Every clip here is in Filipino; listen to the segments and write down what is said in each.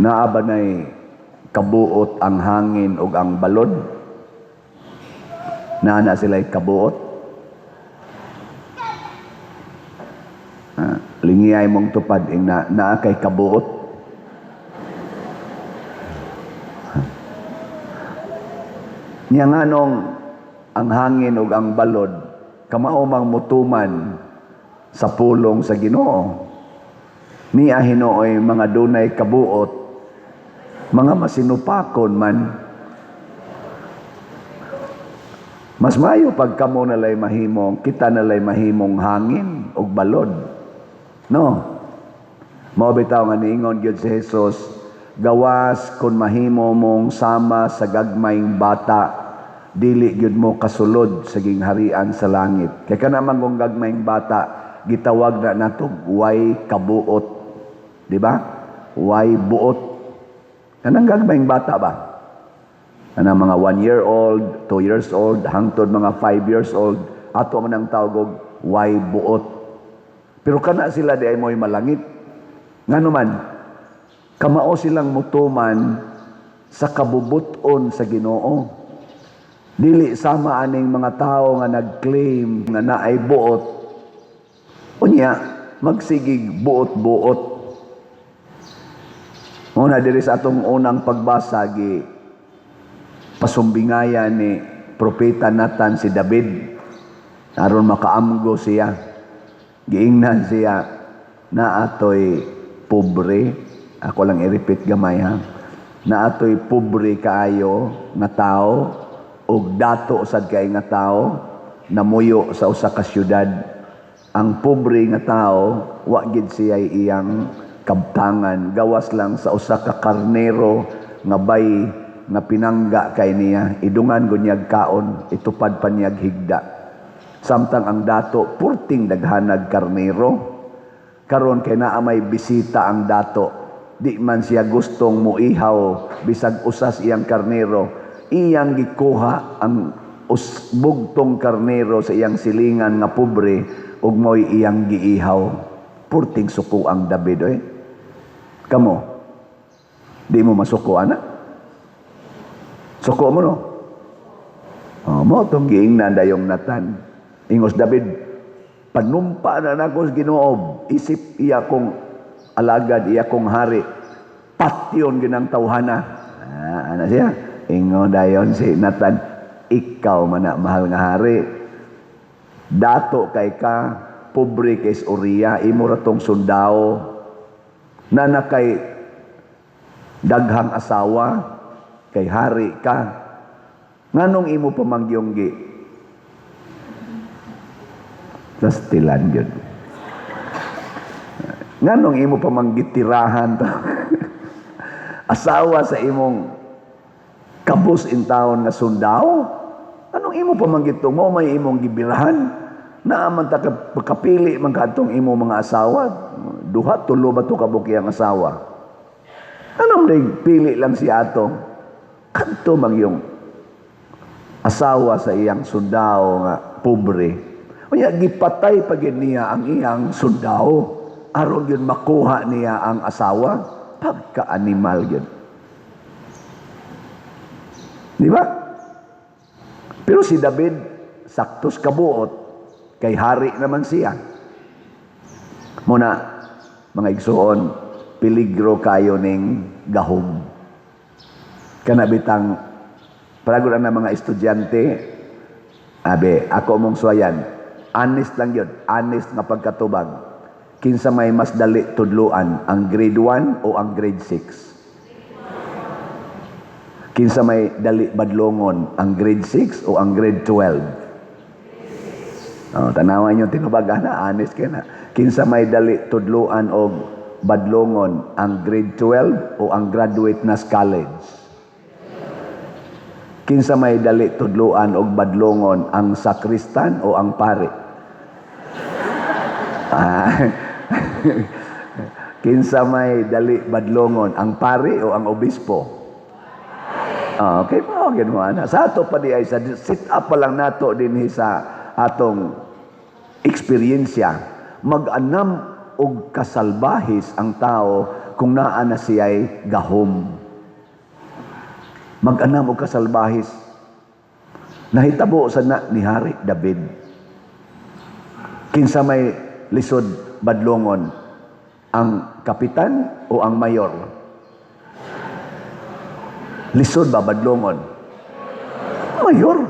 Naa ba nay kabuot ang hangin ug ang balod? Naa na sila'y kabuot? Lingiyay mong tupad ing naa kay kabuot? Nya nganong ang hangin ug ang balod kamao mang mutuman sa pulong sa Ginoo. Niya Hinooy mga dunay kabuot, mga masinupakon man. Mas maayo pag kamo nalay mahimong, kita nalay mahimong hangin ug balod. No? Mao bitaw nga niingon gyud si Jesus, gawas kun mahimo mong sama sa gagmayng bata, dili gyud mo kasulod sa gingharian sa langit. Kay kana man kung gagmayng bata, gitawag na natog way kabuot. Di ba? Way buot. Kanang gagmayng bata ba? Kanang mga 1 year old, 2 years old, hangtod mga 5 years old, ato man ang tawag og way buot. Pero kana sila di ay mo'y malangit. Ngano man, kamao silang mutuman sa kabubuton sa Ginoo. Dili sama aning mga tao nga nag-claim nga naay buot. Unya, magsigig buot-buot. Una diri sa atong unang pagbasa gi pasumbingayan ni propeta Nathan si David aron makaamgo siya. Giingnan siya na atoy pobre. Ako lang i-repeat gamay ha. Na atoy pobre kaayo nga tao ug dato sad kay nga tao namuyo sa usa ka syudad. Ang pobre nga tao wa gid siya iyang kabtangan, gawas lang sa usa ka karnero nga bay nga pinangga kay niya, idungan gunyag kaon, itupad pa niyag higda. Samtang ang dato purting daghanag karnero, karon kay naa may bisita ang dato, di man siya gustong muihaw bisag usas iyang karnero, iyang gikuha ang bugtong karnero sa iyang silingan nga pobre ug mo'y iyang giihaw. Purting suko ang David oy. Kamo, di mo masuko, anak? Suko mo, no? Mo itong giingnan dayong Nathan. Ingos David, panumpa na nako sa Ginoo, isip iya kong alagad, iya kong hari, patyon ginang tawhana. Ano siya? Ingo dayon si Nathan, ikaw man na mahal nga hari. Dato kay ka, pobre kay Uriah, imo ratong sundao, na nakay daghang asawa, kay hari ka. Nganong imo pamangyonggi? Lastilan yun. Nganong imo pamanggitirahan to? Asawa sa imong kabus in taon nga sundao? Anong imo pamanggitong mo may imong gibirahan? Naaman ta kapili man kadtong imo mga asawa, duha tulo ba to kabuki ang asawa? Anong pili lang si ato? Kadto mang yung asawa sa iyang sundao nga pobre. Unya gipatay pag niya ang iyang sundao aron yun makuha niya ang asawa, pagka-animal yun. Di ba? Pero si David saktos kabuot. Kay hari naman siya. Muna, mga igsuon, peligro kayo ning gahom. Kanabitang, paragulan na mga estudyante, ako mong suwayan, honest lang yun, honest nga pagkatubag. Kinsa may mas dali tudluan, ang grade 1 o ang grade 6? Kinsa may dali badlongon, ang grade 6 o ang grade 12? Tanawan nyo tinubag na, honest kayo na. Kinsa may dali tudluan o badlongon, ang grade 12 o ang graduate na college? Kinsa may dali tudluan o badlongon, ang sakristan o ang pare? Kinsa may dali badlongon, ang pare o ang obispo? Okay po, gano'n na. Sa ato pa di ay, sa sit up pa lang nato din sa atong eksperyensya, mag-anam og kasalbahis ang tao kung naa na siya'y gahom. Mag-anam o kasalbahis. Nahitabo sa na ni Hari David. Kinsa may lisod badlongon, ang kapitan o ang mayor? Lisod ba badlongon? Mayor.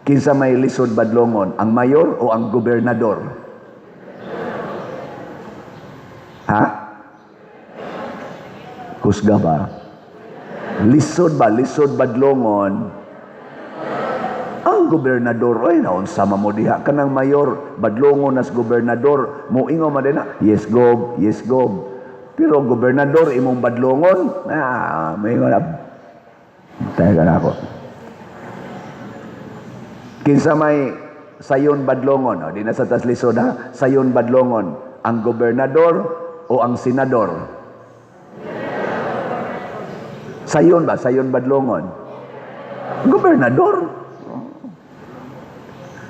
Kinsa may lisod badlongon, ang mayor o ang gobernador? Ha? Kusga ba? Lisod ba? Lisod badlongon ang gobernador. Ay, naunsa mo diha ka ng mayor, badlongon as gobernador, mo ingo man din na, yes gob, yes gob. Pero gobernador imong badlongon, may nga tayo ka na ako. Kinsa may sayon badlongon, di na sa tas lisod ha, sayon badlongon, ang gobernador o ang senador? Sayon ba? Sayon badlongon? Gobernador.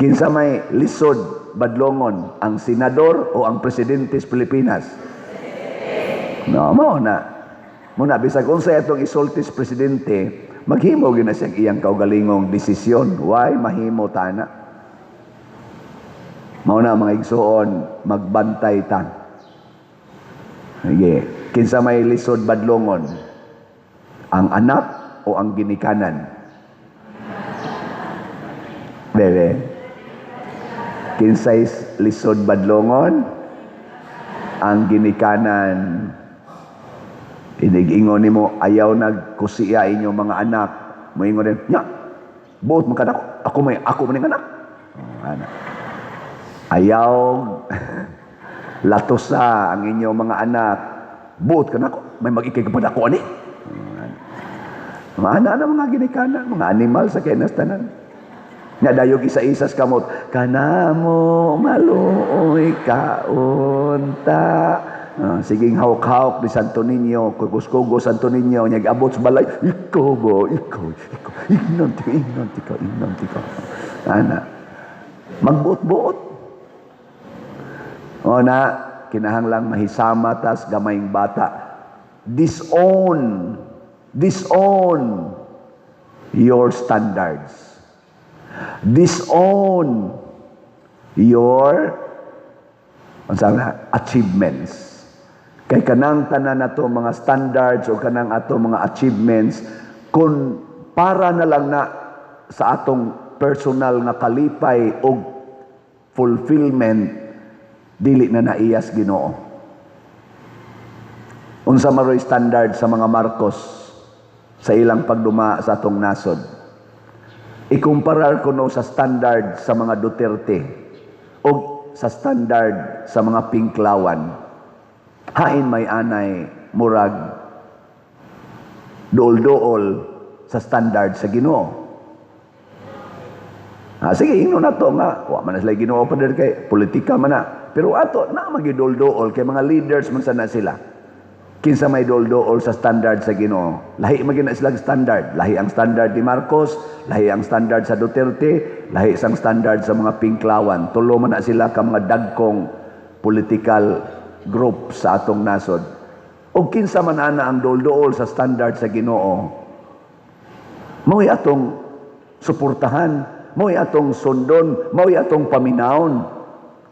Kinsa may lisod badlongon, ang senador o ang presidente sa Pilipinas? No, muna bisag unsa itong isultis presidente, maghimo gyud na siyang iyang kaugalingong desisyon. Why mahimo tana? Mao na mga igsoon, magbantay ta. Sige, kinsa may lisod badlongon, ang anak o ang ginikanan? Bebe, kinsay lisod badlongon, ang ginikanan. Inig-ingon nimo ayaw nagkusiya inyong mga anak, mo ingon din nya buot man kanak ako man anak. Anak ayaw latosa ang inyong mga anak, buot kanak may mag-ikay kapag ako ani. Mga anak na mga ginikanan, mga animal sa kinastanan. Nga dayog isa-isas kamot, kanamo maluoy kaunta. Siging hawk-hawk ni Santo Niño, kugos-kugos Santo Niño, nyag-abot sa balay, ikaw ba, ikaw, inanti ka. Ana, magbuot-buot. O na, kinahanglang mahisama tas gamayng bata. Disown your standards. Disown your achievements. Kay kanang tanan nato mga standards o kanang ato mga achievements, kung para na lang na sa atong personal nga kalipay o fulfillment, dili na naiyas Ginoo. Unsa maroy standard sa mga Marcos sa ilang pagduma sa atong nasod? Ikumparar ko no sa standard sa mga Duterte o sa standard sa mga Pinklawan. Hain may anay murag dool-dool sa standard sa Ginoo. Sige, ino na to nga. Wa man na sila Ginoo pa din kay politika man na. Pero ato, na magidol-dool kay mga leaders man sana sila. Kinsa may dol-dool sa standard sa Ginoo. Lahi magina sila standard. Lahi ang standard ni Marcos, lahi ang standard sa Duterte, lahi ang standard sa mga Pinklawan. Tulo man na sila ka mga dagkong political group sa atong nasod. O kinsa man ana ang dol-dool sa standard sa Ginoo, mao'y atong suportahan, mao'y atong sundon, mao'y atong paminawon.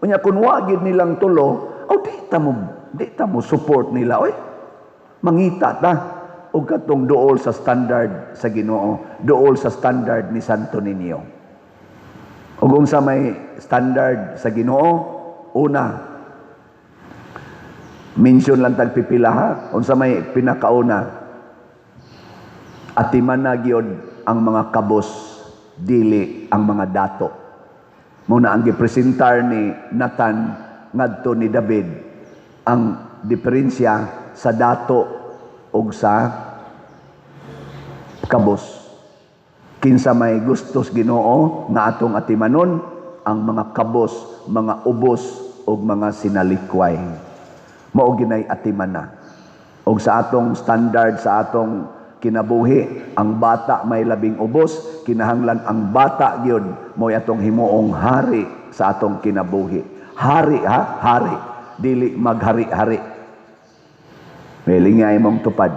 Unya kun wa gid nilang tulo, di ta mo support nila oy. Mangita ta og katong dool sa standard sa Ginoo, dool sa standard ni Santo Niño. Ug unsa may standard sa Ginoo? Una, mention lang tagpipila ha. Unsa may pinakauna? Atiman na gyud ang mga kabos, dili ang mga dato. Muna ang gipresentar ni Nathan ngadto ni David ang diferensya sa dato ug sa kabos. Kinsa may gustos Ginoo nga atong atimanon, ang mga kabos, mga ubos ug mga sinalikway. Mao ginay atiman na. Og sa atong standard sa atong kinabuhi, ang bata may labing ubos, kinahanglan ang bata gyud mo'y atong himuong hari sa atong kinabuhi. Hari ha, hari, dili maghari-hari. Welingay mong tupad.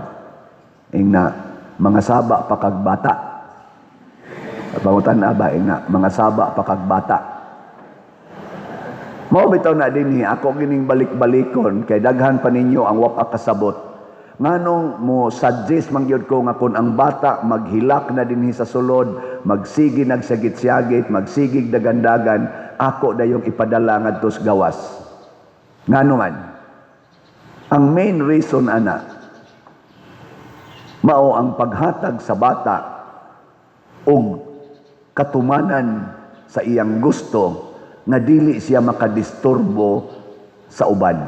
Ing na, mga saba pa kag bata. Pangutan na ba, ing na, mga saba pa kag bata. Mao bitaw na dinhi ako gining balik-balikon kay daghan pa ninyo ang wapa kasabot. Nganong mo suggest man gyud ko nga kun ang bata maghilak na dinhi sa sulod, magsigi nagsagit-syagit, magsigig dagandagan, ako dayong ipadala ngadto sa gawas. Ngano man? Ang main reason ana mao ang paghatag sa bata og katumanan sa iyang gusto nga dili siya makadisturbo sa uban.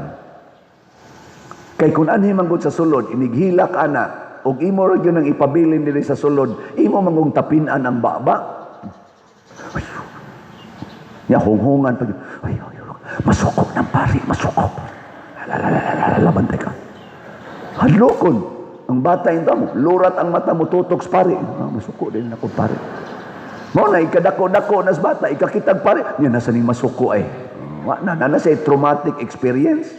Kay kun anhi manggod sa sulod, inighilak ana, ug imo ra gyud nang ipabilin diri sa sulod, imo mangong tapinan ang baba. Ya hunghungan pag ay, masuko ng pari, masuko. Bantay ka. Hadlokon. Ang bata ito mo, lurat ang mata mo, tutok sa pari. Masuko din ako pari. Mo na ikadako-dako nas bata, ikakitag pare, niya nasa ni masuko ay. Na say traumatic experience.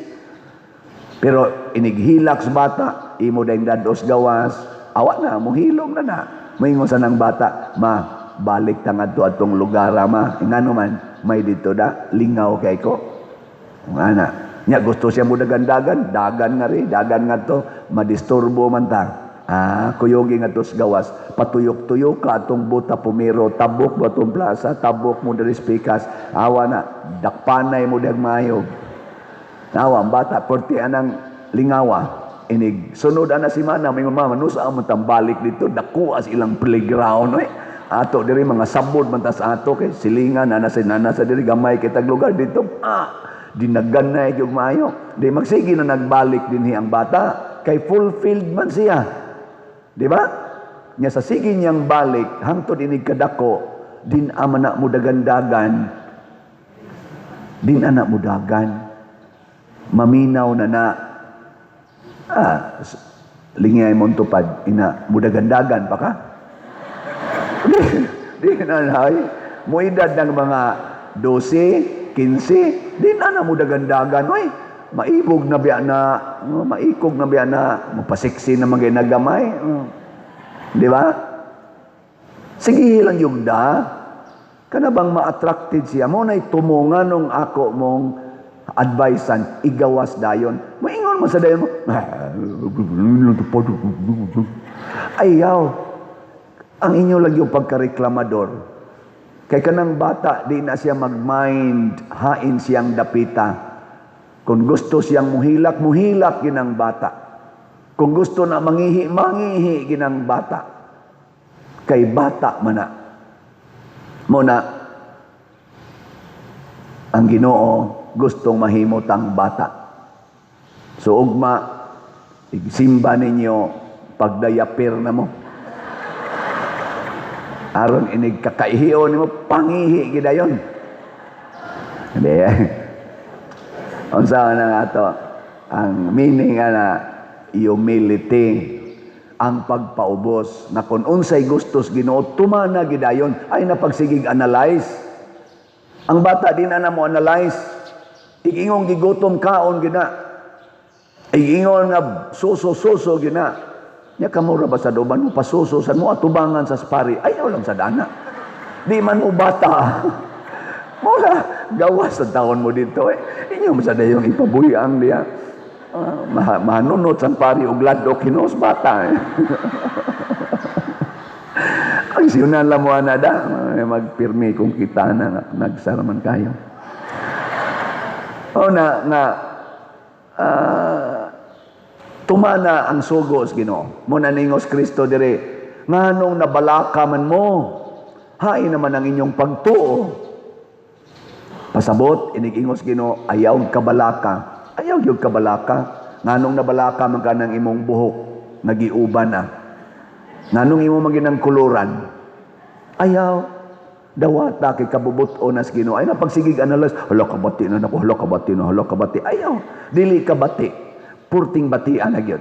Pero inighilak sa bata, imo dayong dados gawas, awa na, muhilom na. Moingon sa nang bata, ma, balik tangad to atong lugar ma. Ngano man, may dito da, lingaw kay ko. Ana, nya gusto siya mo dagan-dagan nga rin, dagan nga to, madisturbo man ta. Kuyogi nga tos gawas, patuyok-tuyok ka atong buta pumiro, tabok mo atong plaza, tabok mo dari spikas, awa na, dakpanay mo dag mayo. Awa, ang bata, porti anang lingawa, inig, sunod ana si mana, may mama, nusa mo tambalik dito, dakuas ilang playground, ato diri mga sabod man tas ato, kay silingan, nana sa diri, gamay kitag lugar dito, dinaganay yung mayo, di magsigi na nagbalik din ang bata, kay fulfilled man siya. Di ba? Nya sa sige niyang balik, hangtod inig kadako, din anak mo dagandagan, din anak mo dagan, maminaw na lingay mong tupad, ina mo dagandagan pa ka? Di nanay, mo edad ng mga 12, 15, din anak mo dagandagan, oy. Maibog na biya na, maikog na biya na, mapasiksi na mga nagamay. Di ba? Sige lang yung da. Kana bang ma-attracted siya? Mo na'y tumungan nung ako mong advisean, igawas dayon. Maingon mo sa dayon mo, ayaw. Ang inyo lang yung pagkareklamador. Kay kanang bata, di na siya mag-mind, hain siyang dapita. Kung gusto siyang muhilak ginang bata. Kung gusto na mangihi ginang bata. Kay bata man na. Muna, ang Ginoo gustong mahimot ang bata. So, ugma, simba ninyo pagdayapir na mo. Aron inig kakaihiyon mo, pangihi gidayon. Hindi unsa na nga to, ang meaning na humility, ang pagpaubos, na kung unsay gustos Ginoo, tumana gidayon, ay napagsigig analyze. Ang bata din na mo analyze, igingong gigutom kaon gina, igingon nga suso gina, nya kamura ba sa doban mo, pasususan mo, atubangan sa spari, ayaw lang sa dana. Di man mo bata. Mula, gawas sa taon mo dito Inyo masada yung ipabuyang diya. Manunot sa pari o glado kinos bata Ang siyunan lang mo anada, magpirmi kung kita na nagsaraman kayo. Tumana ang sugos Ginoo. Muna ningos Kristo dire, nganong nabalaka man mo, hain naman ang inyong pagtuo. Pasabot, inigingos Ginoo, ayaw kabalaka. Ayaw yung kabalaka. Nganong nabalaka man ka ng imong buhok, nagiuban na. Nganong imo maginang kuluran. Ayaw. Dawata kay kabubuto nas Ginoo. Ay napagsigig analyze, hala kabati na nako, hala kabati. Ayaw. Dili kabati. Purting batian na gyud.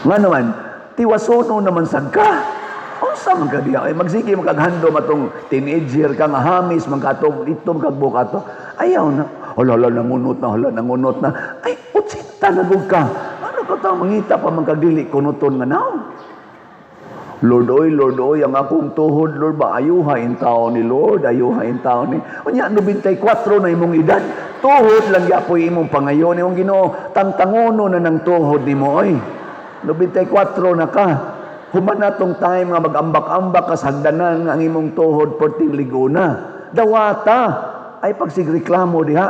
Nga naman, tiwasono naman sagka. Unsa man ka diya? Ay magsige magkaghandom atong teenager ka nga hamis magkatong itom kag bukato. Ayaw na. Hala nangunot na. Ay utsin. tanagog ka. Ano ka ta mangita pa magkagdili kunuton nga now? Lord oy, ang akong tuhod, Lord, ba ayuhain tao ni Lord, ayuhain tao ni. Unya, 94 na imong edad, tuhod lang yapoy imong pangayon, imong Ginoo, tangtangono na ng tuhod ni mo, oy. 94 na ka. Human na tong time nga mag-ambak-ambak ka sa hagdanan ang imong tuhod perting liguna. Dawata, ay pagsigreklamo diha.